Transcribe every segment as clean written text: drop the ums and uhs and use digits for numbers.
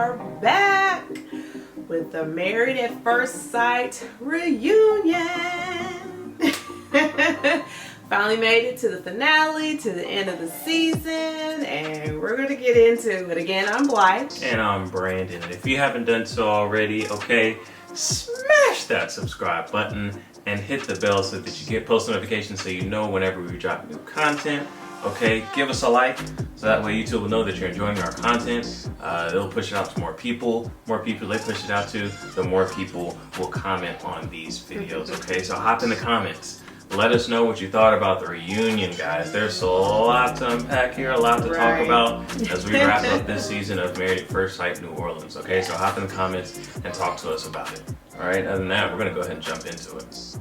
are back with the Married at First Sight reunion. Finally made it to the finale, to the end of the season, and we're going to get into it. Again, I'm Blythe. And I'm Brandon. And if you haven't done so already, okay, smash that subscribe button and hit the bell so that you get post notifications so you know whenever we drop new content. Okay, give us a like so that way YouTube will know that you're enjoying our content. They'll push it out to more people. More people they push it out to, the more people will comment on these videos. Okay, so hop in the comments. Let us know what you thought about the reunion, guys. There's a lot to unpack here, a lot to talk about as we wrap up this season of Married at First Sight New Orleans. Okay, so hop in the comments and talk to us about it. All right, other than that, we're going to go ahead and jump into it. Let's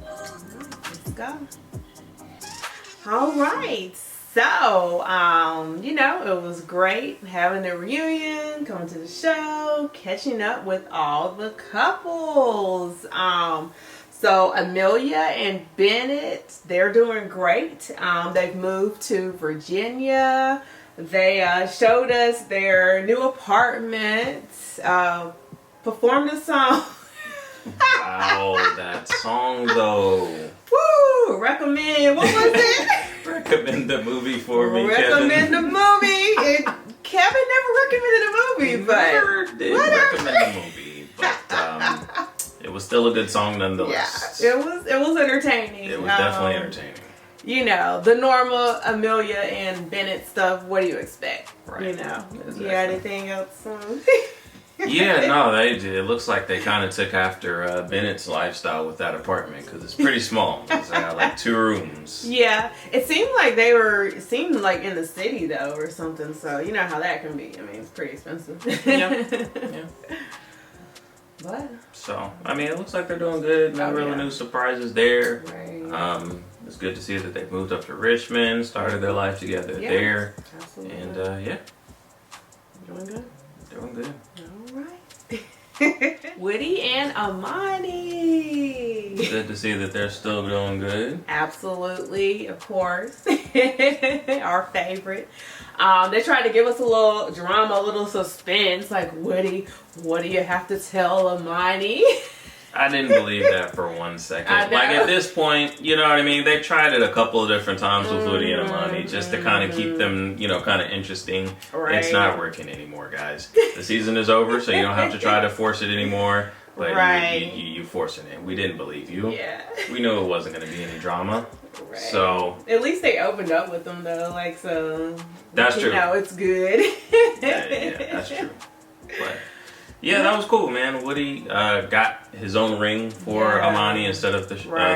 go. All right. So, it was great having the reunion, coming to the show, catching up with all the couples. So Amelia and Bennett, they're doing great. They've moved to Virginia. They showed us their new apartment, performed a song. Wow, that song though. Woo! Recommend, what was it? Recommend the movie for me, Recommend Kevin. the movie. And Kevin never recommended a movie, but never did recommend the movie, but it was still a good song nonetheless. Yeah, it was entertaining. It was definitely entertaining. You know, the normal Amelia and Bennett stuff, what do you expect? Right. You know, Exactly. you got anything else? Yeah, no, they did. It looks like they kind of took after Bennett's lifestyle with that apartment because it's pretty small. It's got like 2 rooms. Yeah, it seemed like it seemed like in the city though or something. So you know how that can be. I mean, it's pretty expensive. Yeah. But So, I mean, it looks like they're doing good. No real new surprises there. Right. It's good to see that they've moved up to Richmond, started their life together there. Absolutely. And yeah. Doing good. Doing good. All right. Woody and Amani. Good to see that they're still doing good. Absolutely, of course. Our favorite. They tried to give us a little drama, a little suspense. Like, Woody, what do you have to tell Amani? I didn't believe that for 1 second. Like at this point, you know what I mean? They tried it a couple of different times with Woody and Amani just to kind of keep them, kind of interesting. Right. It's not working anymore, guys. The season is over, so you don't have to try to force it anymore. But you forcing it. We didn't believe you. Yeah. We knew it wasn't going to be any drama. Right. So at least they opened up with them though, like so. That's true. It's good. yeah, that's true. But yeah, that was cool, man. Woody got his own ring for Amani instead of the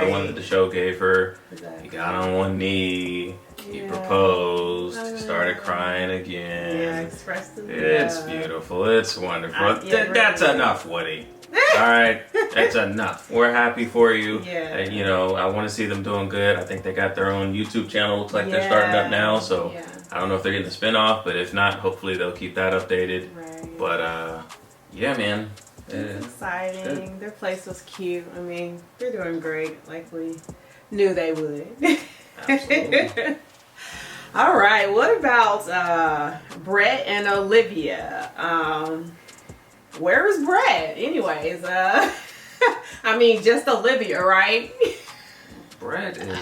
one that the show gave her. Exactly. He got on one knee. He proposed. Started crying again. Yeah, expressed it. It's beautiful. It's wonderful. That's enough, Woody. All right, that's enough. We're happy for you. Yeah. I want to see them doing good. I think they got their own YouTube channel. Looks like they're starting up now. So I don't know if they're getting the spinoff, but if not, hopefully they'll keep that updated. Right. But yeah, man. It's exciting. Good. Their place was cute. I mean, they're doing great. Like we knew they would. Absolutely. All right. What about Brett and Olivia? Where's Brett? Anyways, I mean, just Olivia, right? Brett is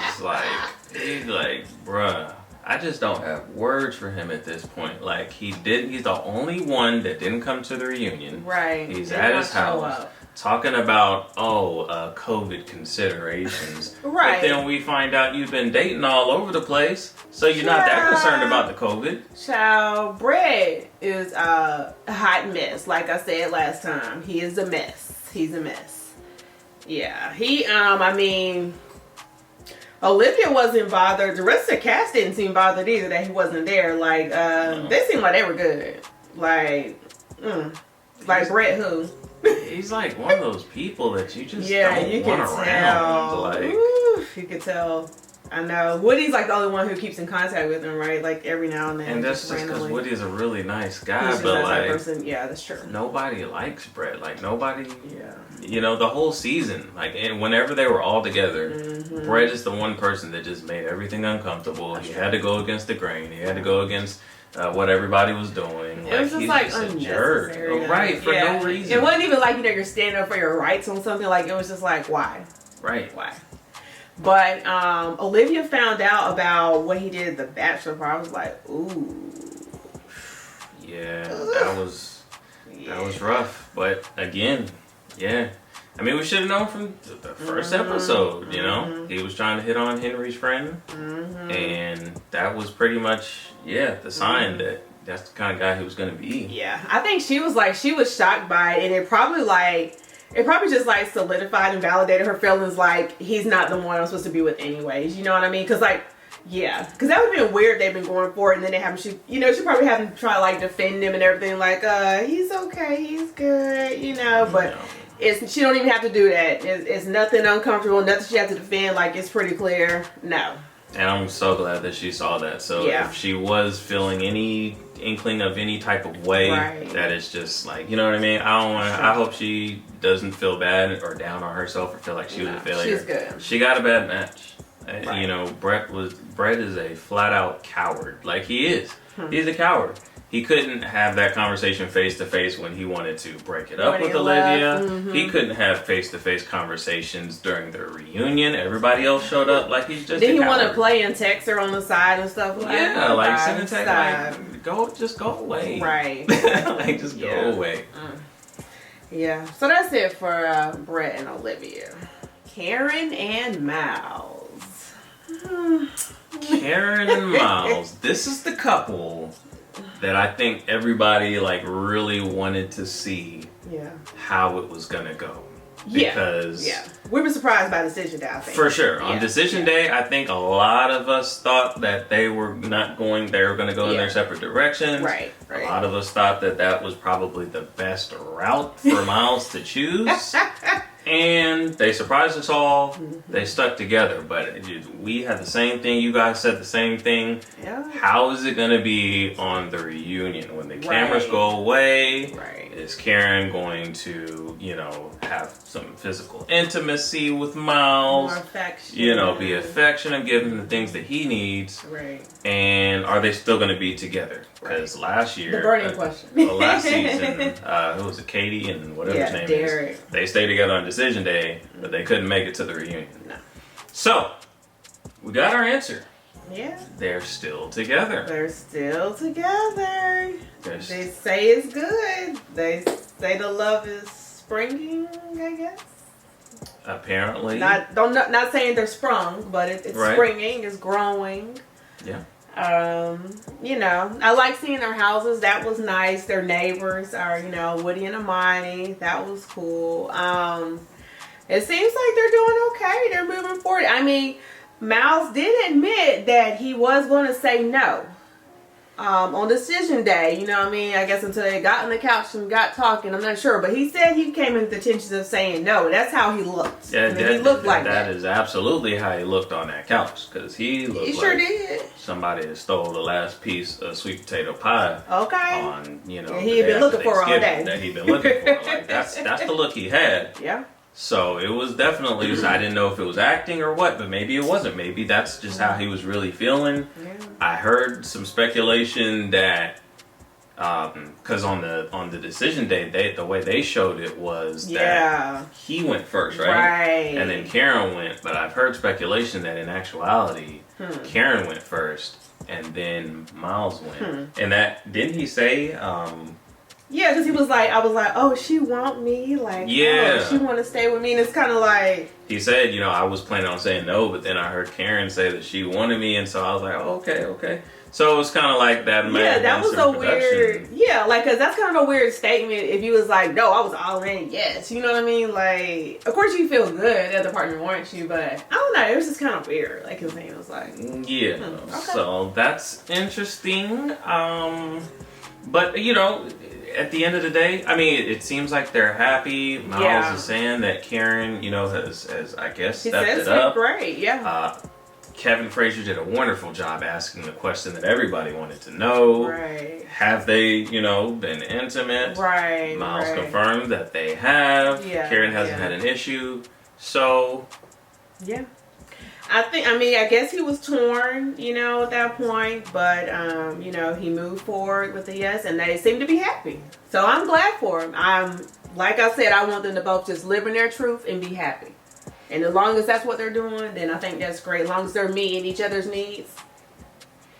he's like, bruh. I just don't have words for him at this point. Like, he's the only one that didn't come to the reunion. Right. He's at his house talking about, COVID considerations. Right. But then we find out you've been dating all over the place, so you're not that concerned about the COVID. Child, Brett is a hot mess. Like I said last time, he is a mess. He's a mess. Yeah. Olivia wasn't bothered. The rest of the cast didn't seem bothered either that he wasn't there. Like, they seemed like they were good. like Brett who? He's like one of those people that you just don't want around. Tell. Like, ooh, you could tell. I know. Woody's like the only one who keeps in contact with him, right? Like every now and then. And that's just because Woody's a really nice guy, but like, person. Yeah, that's true. Nobody likes Brett. Like nobody. Yeah. You know, the whole season, like, and whenever they were all together, Brett is the one person that just made everything uncomfortable. He had to go against the grain. He had to go against what everybody was doing. It was just like a jerk, right? For no reason. It wasn't even like you're standing up for your rights on something. Like it was just like why, right? Why? But Olivia found out about what he did at the bachelor party. I was like, ooh, yeah, that was rough. But again, yeah. I mean, we should have known from the first episode, you know? He was trying to hit on Henry's friend. And that was pretty much, the sign that that's the kind of guy he was going to be. Yeah. I think she was shocked by it. And it probably just like solidified and validated her feelings like he's not the one I'm supposed to be with anyways. You know what I mean? Because like, because that would have been weird. They've been going for it, and then they have she probably have to try to like defend him and everything. Like, he's okay, he's good, you know. But she don't even have to do that. It's nothing uncomfortable, nothing she has to defend. Like it's pretty clear. No. And I'm so glad that she saw that. So if she was feeling any inkling of any type of way, that it's just like, you know what I mean? I hope she doesn't feel bad or down on herself or feel like she was a failure. She's good. She got a bad match. You know, Brett is a flat out coward. Like he is. He's a coward. He couldn't have that conversation face to face when he wanted to break it up with Olivia. He couldn't have face to face conversations during their reunion. Everybody else showed up. Like he's just. Did he want to play and text her on the side and stuff like that? Yeah, like send a text, like just go away. Right. Like just go away. Yeah. So that's it for Brett and Olivia. Karen and Miles. Karen and Miles. This is the couple that I think everybody like really wanted to see how it was gonna go. Because we were surprised by decision day, I think. For sure. On decision day, I think a lot of us thought that they were gonna go in their separate directions. Right. A lot of us thought that was probably the best route for Miles to choose. And they surprised us all. They stuck together, but we had the same thing. You guys said the same thing. Yeah. How is it going to be on the reunion when the cameras go away? Is Karen going to, have some physical intimacy with Miles? More affection. Be affectionate, give him the things that he needs. Right. And are they still going to be together? Because last year, the burning question. Last season, who was it, Katie and whatever his name Derek. is? They stayed together on decision day, but they couldn't make it to the reunion. No. So, we got our answer. Yeah. They're still together. They say it's good. They say the love is springing, I guess. Apparently. Not saying they're sprung, but it's springing, it's growing. Yeah. I like seeing their houses. That was nice. Their neighbors are, Woody and Amani. That was cool. It seems like they're doing okay. They're moving forward. I mean, Miles did admit that he was going to say no on decision day. You know what I mean? I guess until they got on the couch and got talking. I'm not sure. But he said he came into the intentions of saying no. That's how he looked. Yeah, he looked like that. That is absolutely how he looked on that couch. Because he looked sure did. Somebody that stole the last piece of sweet potato pie. Okay. On, he had been looking for all day. That he'd been looking for. Like, that's the look he had. Yeah. So it was definitely, I didn't know if it was acting or what, but maybe it wasn't. Maybe that's just how he was really feeling. Yeah. I heard some speculation that, because on the decision day, the way they showed it was that he went first, right? Right. And then Karen went, but I've heard speculation that in actuality, Karen went first and then Miles went. And didn't he say... Yeah, because he was like, I was like, oh, she want me? Like, oh, she want to stay with me? And it's kind of like... He said, I was planning on saying no, but then I heard Karen say that she wanted me, and so I was like, oh, okay. So it was kind of like that. Yeah, that was a weird... Yeah, like, because that's kind of a weird statement if you was like, no, I was all in, yes. You know what I mean? Like, of course you feel good, the other partner wants you, but I don't know, it was just kind of weird. Like, his name was like... Yeah, okay. So that's interesting. But, at the end of the day, I mean, it seems like they're happy. Miles is saying that Karen, has I guess, stepped it up. Great, yeah. Kevin Frazier did a wonderful job asking the question that everybody wanted to know. Right. Have they, you know, been intimate? Right. Miles right. confirmed that they have. Yeah, Karen hasn't had an issue. So, yeah. I guess he was torn, you know, at that point, but, you know, he moved forward with a yes, and they seem to be happy. So I'm glad for him. Like I said, I want them to both just live in their truth and be happy. And as long as that's what they're doing, then I think that's great. As long as they're meeting each other's needs,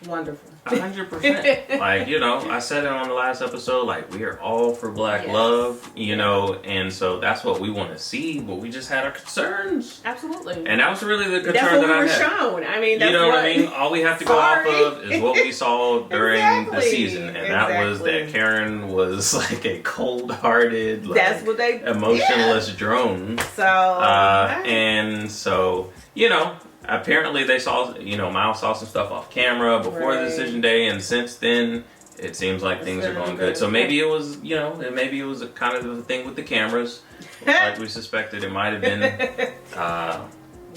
wonderful. 100%. Like, you know, I said it on the last episode, like, we are all for black love, you know, and so that's what we want to see, but we just had our concerns. Absolutely. And that was really the concern that's what that we I were had. shown. I mean, that's you know what I mean? All we have to go off of is what we saw during the season, and that was that Karen was like a cold-hearted, like, that's what they emotionless drone. So, and so, you know, apparently they saw, you know, Miles saw some stuff off camera before the decision day, and since then it seems like things are going good. So maybe it was, you know, maybe it was a kind of a thing with the cameras, like we suspected it might have been.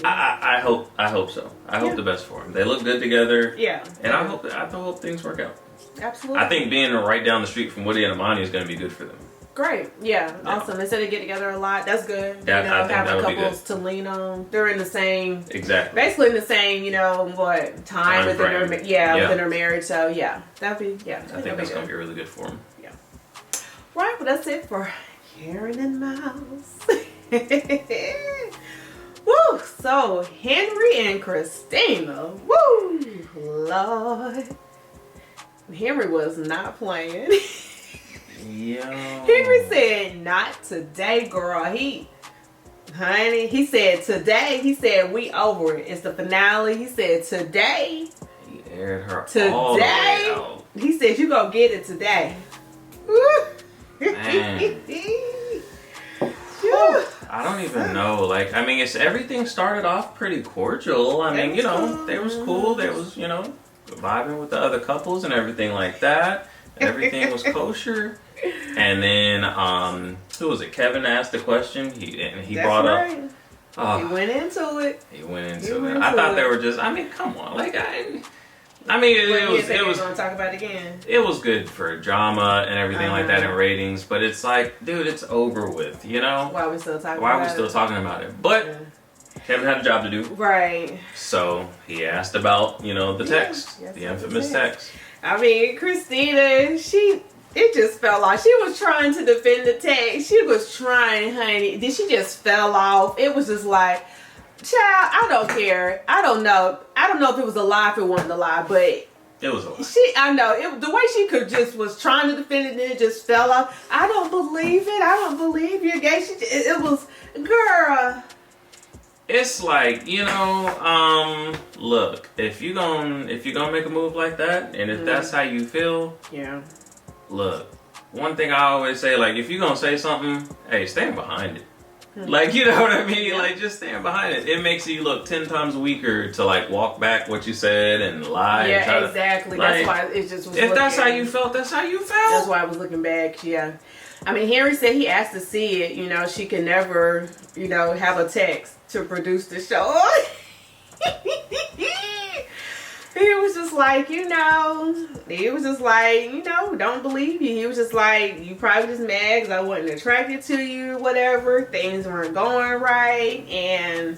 I hope so. I hope the best for them. They look good together. Yeah. And I hope things work out. Absolutely. I think being right down the street from Woody and Amani is going to be good for them. Great. Yeah. Awesome. They said they get together a lot. That's good. That, you know, I think having that would couples to lean on. They're in the same. Exactly. Basically in the same, you know, time within their within their marriage. So yeah, that'd be I think that's going to be really good for them. Yeah. Right. Well, that's it for Karen and Miles. Woo! So Henry and Christina. Woo! Lord. Henry was not playing. Yo. Henry said, "Not today, girl." He said today. He said we over it. It's the finale. He said today. He aired her today. All the way out. He said you gonna get it today. Man. I don't even know. Like, I mean, everything started off pretty cordial. I mean, you know, they was cool. They was, you know, vibing with the other couples and everything like that. Everything was kosher. And then, who was it? Kevin asked the question. He brought up. He went into it. I thought they were just. I mean, come on. Like, I mean, it was. Gonna talk about it again. It was good for drama and everything like that and ratings, but it's like, dude, it's over with. You know. Why are we still talking? About it? But Kevin had a job to do. Right. So he asked about, you know, the text, the infamous text. I mean, Christina, it just fell off. She was trying to defend the text. She was trying, honey. Then she just fell off. It was just like, child, I don't care. I don't know. I don't know if it was a lie, if it wasn't a lie, but it was a lie. I know. The way she was trying to defend it, and it just fell off. I don't believe it. I don't believe you're gay. It was, girl. It's like, you know, look, if you gonna make a move like that, and if that's how you feel, look, one thing I always say, like, if you gonna say something, hey, stand behind it. Like, you know what I mean? Like, just stand behind it. It makes you look 10 times weaker to, like, walk back what you said and lie. Yeah, and try exactly. To, like, that's why it just was. If that's how you felt, that's how you felt. That's why I was looking back. Yeah. I mean, Henry said he asked to see it. You know, she can never, you know, have a text to produce the show. He was just like, you know, don't believe you. He was just like, you probably just mad because I wasn't attracted to you, whatever. Things weren't going right, and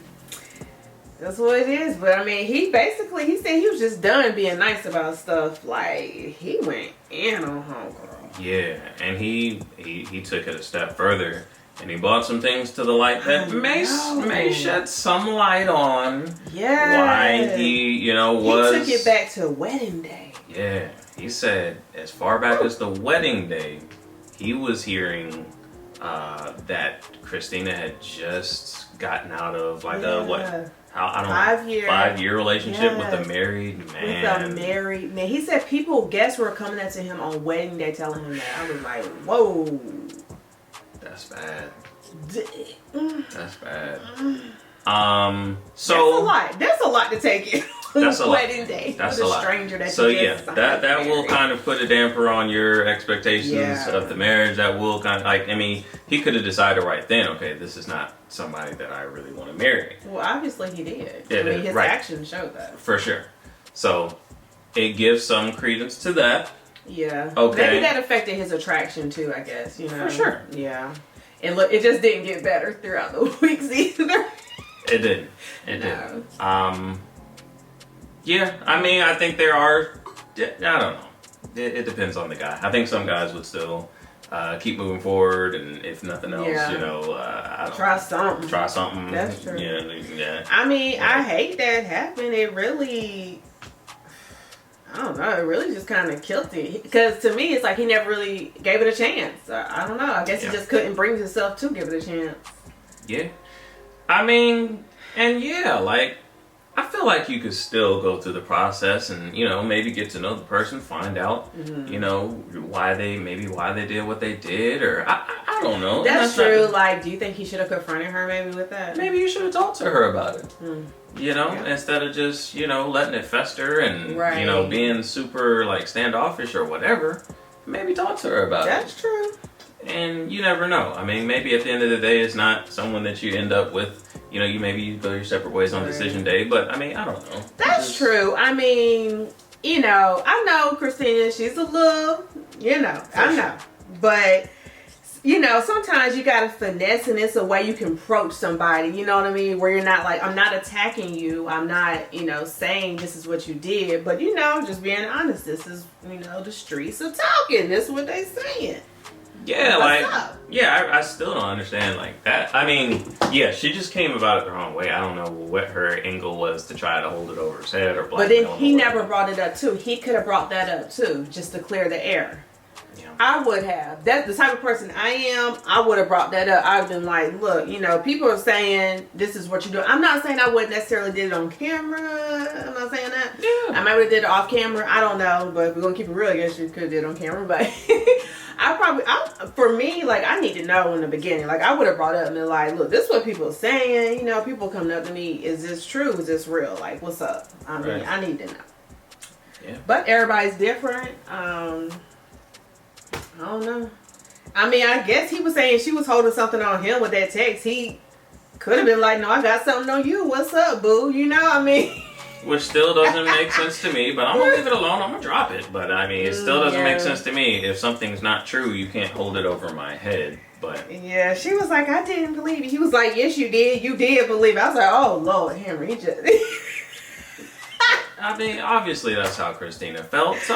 that's what it is. But I mean, he said he was just done being nice about stuff. Like, he went in on homegirl. Yeah, and he took it a step further. And he brought some things to the light that may shed some light on why he, you know, was... He took it back to wedding day. Yeah. He said as far back as the wedding day, he was hearing that Christina had just gotten out of, like, a, what? I don't know, 5-year relationship with a married man. With a married man. He said guests were coming up to him on wedding day telling him that. I was like, whoa. That's bad. That's bad. So that's a lot. That's a lot to take in. That's a wedding day. That's with a lot. Stranger that so you that will kind of put a damper on your expectations of the marriage. That will kind of, like, I mean, he could have decided right then, okay, this is not somebody that I really want to marry. Well, obviously he did. Yeah, I mean, his right. actions showed that. For sure. So it gives some credence to that. Yeah. Okay. Maybe that affected his attraction too, I guess, you know. For sure. Yeah. And look, it just didn't get better throughout the weeks either. It didn't. It didn't. Yeah, I mean, I think there are, I don't know. It depends on the guy. I think some guys would still keep moving forward, and if nothing else, you know, I don't try something. Try something. That's true. Yeah. I mean, I hate that happened. It really, I don't know, it really just kind of killed it. Because to me, it's like he never really gave it a chance. I don't know. I guess he just couldn't bring himself to give it a chance. Yeah. I mean, and yeah, like, I feel like you could still go through the process and, you know, maybe get to know the person, find out, you know, why they did what they did, or I don't know. That's true. Like, do you think he should have confronted her maybe with that? Maybe you should have talked to her about it. You know, instead of just, you know, letting it fester and, you know, being super, like, standoffish or whatever. Maybe talk to her about it. That's true. And you never know. I mean, maybe at the end of the day, it's not someone that you end up with. You know, you go your separate ways on decision day. But, I mean, I don't know. That's true. I mean, you know, I know Christina, she's a little, you know, I know. But, you know, sometimes you got to finesse, and it's a way you can approach somebody, you know what I mean? Where you're not like, I'm not attacking you. I'm not, you know, saying this is what you did. But, you know, just being honest. This is, you know, the streets are talking. This is what they saying. Yeah, I still don't understand like that. I mean, yeah, she just came about it the wrong way. I don't know what her angle was to try to hold it over his head or blackmail. But then he never brought it up too. He could have brought that up too, just to clear the air. Yeah. I would have. That's the type of person I am. I would have brought that up. I've been like, look, you know, people are saying this is what you do. I'm not saying I wouldn't necessarily did it on camera. I'm not saying that. Yeah. I might have did it off camera. I don't know, but if we're gonna keep it real, I guess you could have did it on camera, but. For me, like, I need to know in the beginning. Like, I would have brought up and been like, look, this is what people are saying. You know, people coming up to me. Is this true? Is this real? Like, what's up? I mean, I need to know. Yeah. But everybody's different. I don't know. I mean, I guess he was saying she was holding something on him with that text. He could have been like, no, I got something on you. What's up, boo? You know, I mean... Which still doesn't make sense to me, but I'm going to leave it alone. I'm going to drop it. But, I mean, it still doesn't make sense to me. If something's not true, you can't hold it over my head. But yeah, she was like, I didn't believe it. He was like, yes, you did. You did believe it. I was like, oh, Lord, Henry, he just... I mean, obviously that's how Christina felt. So,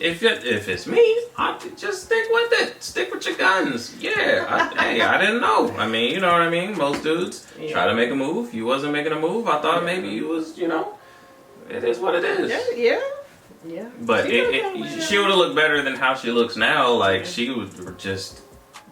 if it's me, I just stick with it. Stick with your guns. Yeah, I didn't know. I mean, you know what I mean? Most dudes try to make a move. You wasn't making a move. I thought maybe you was, you know... It is what it is. Yeah. But she would have looked better than how she looks now. Like, she was just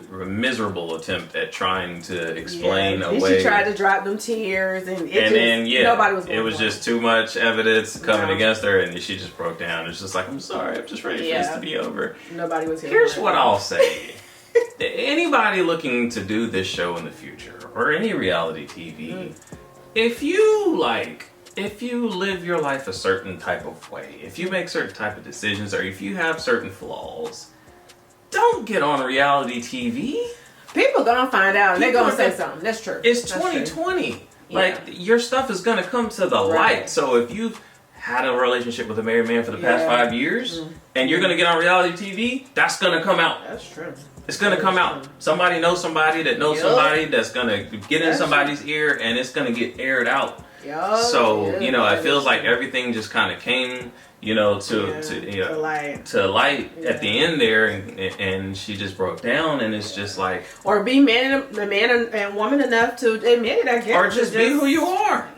a miserable attempt at trying to explain away. She tried to drop them tears, and nobody was. It was just too much evidence coming against her, and she just broke down. It's just like, I'm sorry, I'm just ready for this to be over. Nobody was here. Here's what I'll say. Anybody looking to do this show in the future, or any reality TV, if you live your life a certain type of way, if you make certain type of decisions, or if you have certain flaws, don't get on reality TV. People gonna find out and they're gonna say something. That's true. It's 2020. True. Like, your stuff is gonna come to the light. So if you've had a relationship with a married man for the past 5 years, and you're gonna get on reality TV, that's gonna come out. That's true. It's gonna come out. Somebody knows somebody that knows somebody that's gonna get in somebody's ear, and it's gonna get aired out. So, you know, it feels like everything just kind of came, you know, to light at the end there, and she just broke down, and it's just like, or be man and woman enough to admit it, I guess, or just be who you are.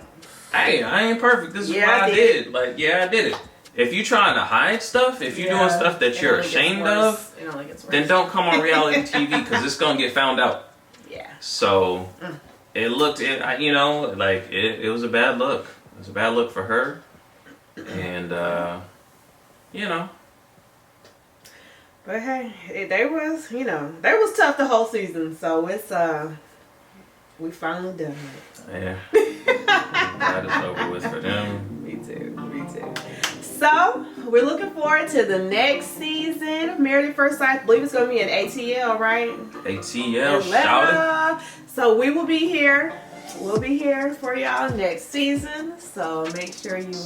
Hey, I ain't perfect. This is what I did. Like, I did it. If you trying to hide stuff, if you're doing stuff that you're ashamed of, then don't come on reality TV, because it's gonna get found out. Yeah. So. It you know, like, it was a bad look. It was a bad look for her. And, you know. But hey, they was tough the whole season. So it's, we finally done it. Yeah. Glad it's over with for them. Me too. So, we're looking forward to the next season of Married at First Sight. I believe it's going to be an ATL, right? ATL, shout it. So we will be here. We'll be here for y'all next season. So make sure you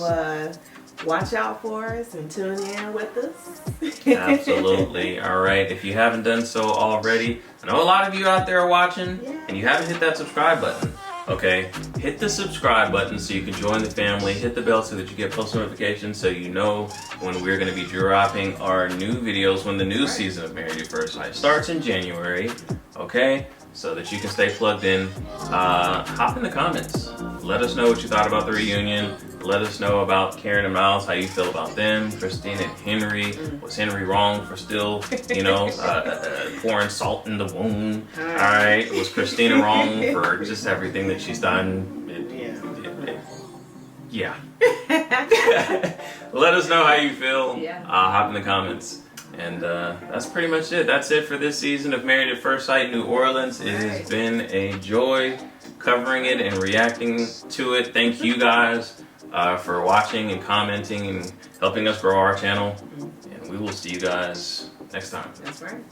watch out for us and tune in with us. Absolutely. All right. If you haven't done so already, I know a lot of you out there are watching and you haven't hit that subscribe button. Okay, hit the subscribe button so you can join the family. Hit the bell so that you get post notifications so you know when we're going to be dropping our new videos when the new season of Married at First Sight starts in January. Okay, so that you can stay plugged in. Hop in the comments. Let us know what you thought about the reunion. Let us know about Karen and Miles, how you feel about them. Christina and Henry. Was Henry wrong for still, pouring salt in the wound? All right. Was Christina wrong for just everything that she's done? Yeah. Let us know how you feel. Hop in the comments. And that's pretty much it. That's it for this season of Married at First Sight New Orleans. It has been a joy covering it and reacting to it. Thank you guys for watching and commenting and helping us grow our channel. And we will see you guys next time. That's right.